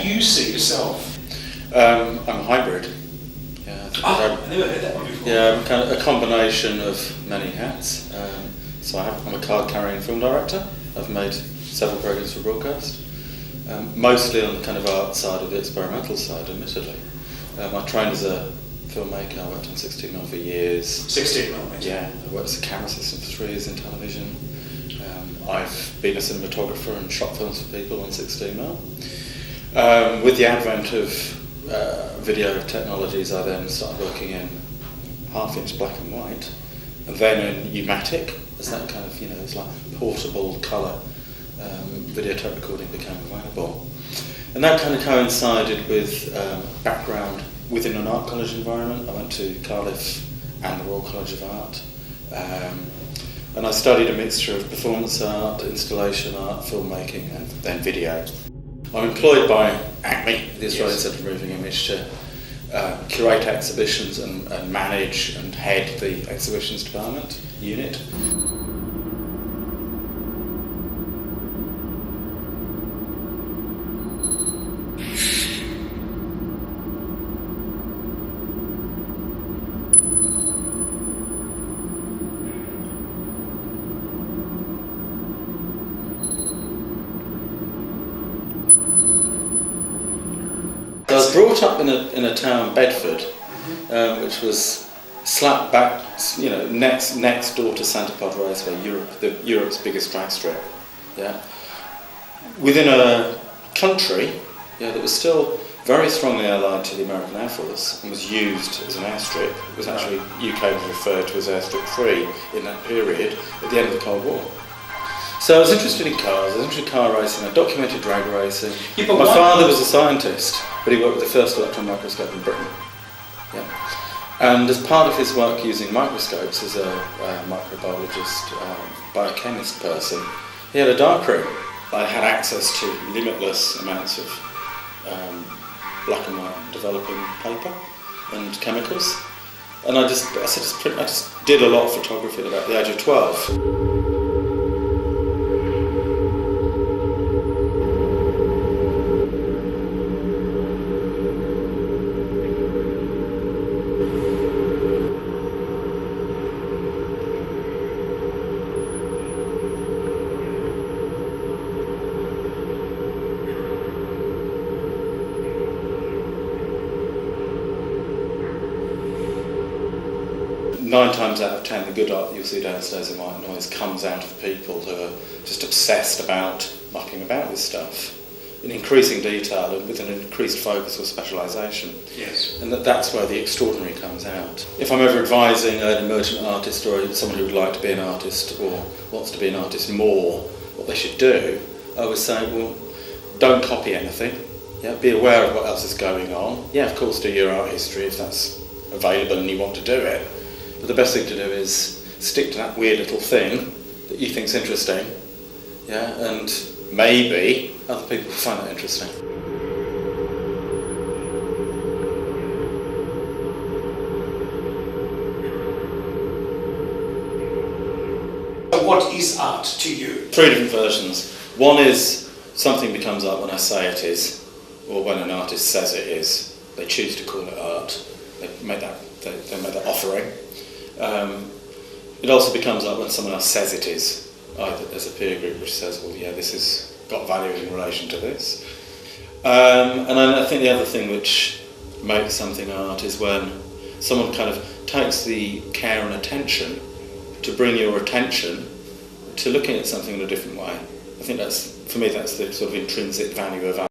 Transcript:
do you see yourself? I'm a hybrid. Yeah, I never heard that one before. Yeah, I'm kind of a combination of many hats. I'm a card-carrying film director. I've made several programs for broadcast, mostly on the kind of art side of the experimental side, admittedly. I trained as a filmmaker. I worked on 16mm for years. 16mm? Yeah, I worked as a camera assistant for 3 years in television. I've been a cinematographer and shot films for people on 16mm. With the advent of video technologies, I then started working in half-inch black and white, and then in U-matic, as that kind of, it's like portable colour videotape recording became available. And that kind of coincided with background within an art college environment. I went to Cardiff and the Royal College of Art, and I studied a mixture of performance art, installation art, filmmaking, and then video. I'm employed by ACME, the Australian Centre for Moving Image, to curate exhibitions and manage and head the exhibitions department unit. I was brought up in a town, Bedford, which was slap back, next door to Santa Pod Raceway, Europe's biggest drag strip. Yeah, within a country, that was still very strongly allied to the American Air Force and was used as an airstrip. It was actually UK was referred to as Airstrip 3 in that period at the end of the Cold War. So I was interested in cars, I was interested in car racing, I documented drag racing. Yeah, my father was a scientist, but he worked with the first electron microscope in Britain. Yeah. And as part of his work using microscopes as a microbiologist, biochemist person, he had a darkroom. I had access to limitless amounts of black and white developing paper and chemicals. And I just did a lot of photography at about the age of 12. Nine times out of 10, the good art you'll see downstairs in White Noise comes out of people who are just obsessed about mucking about with stuff in increasing detail and with an increased focus or specialisation. Yes. And that's where the extraordinary comes out. If I'm ever advising an emergent artist or someone who would like to be an artist or wants to be an artist more, what they should do, I would say, well, don't copy anything. Yeah, be aware of what else is going on. Yeah, of course, do your art history if that's available and you want to do it. But the best thing to do is stick to that weird little thing that you think's interesting, and maybe other people will find that interesting. What is art to you? 3 different versions. One is something becomes art when I say it is, or when an artist says it is. They choose to call it art. They make that offering. It also becomes art when someone else says it is, either as a peer group which says, well, yeah, this has got value in relation to this. And I think the other thing which makes something art is when someone kind of takes the care and attention to bring your attention to looking at something in a different way. I think for me that's the sort of intrinsic value of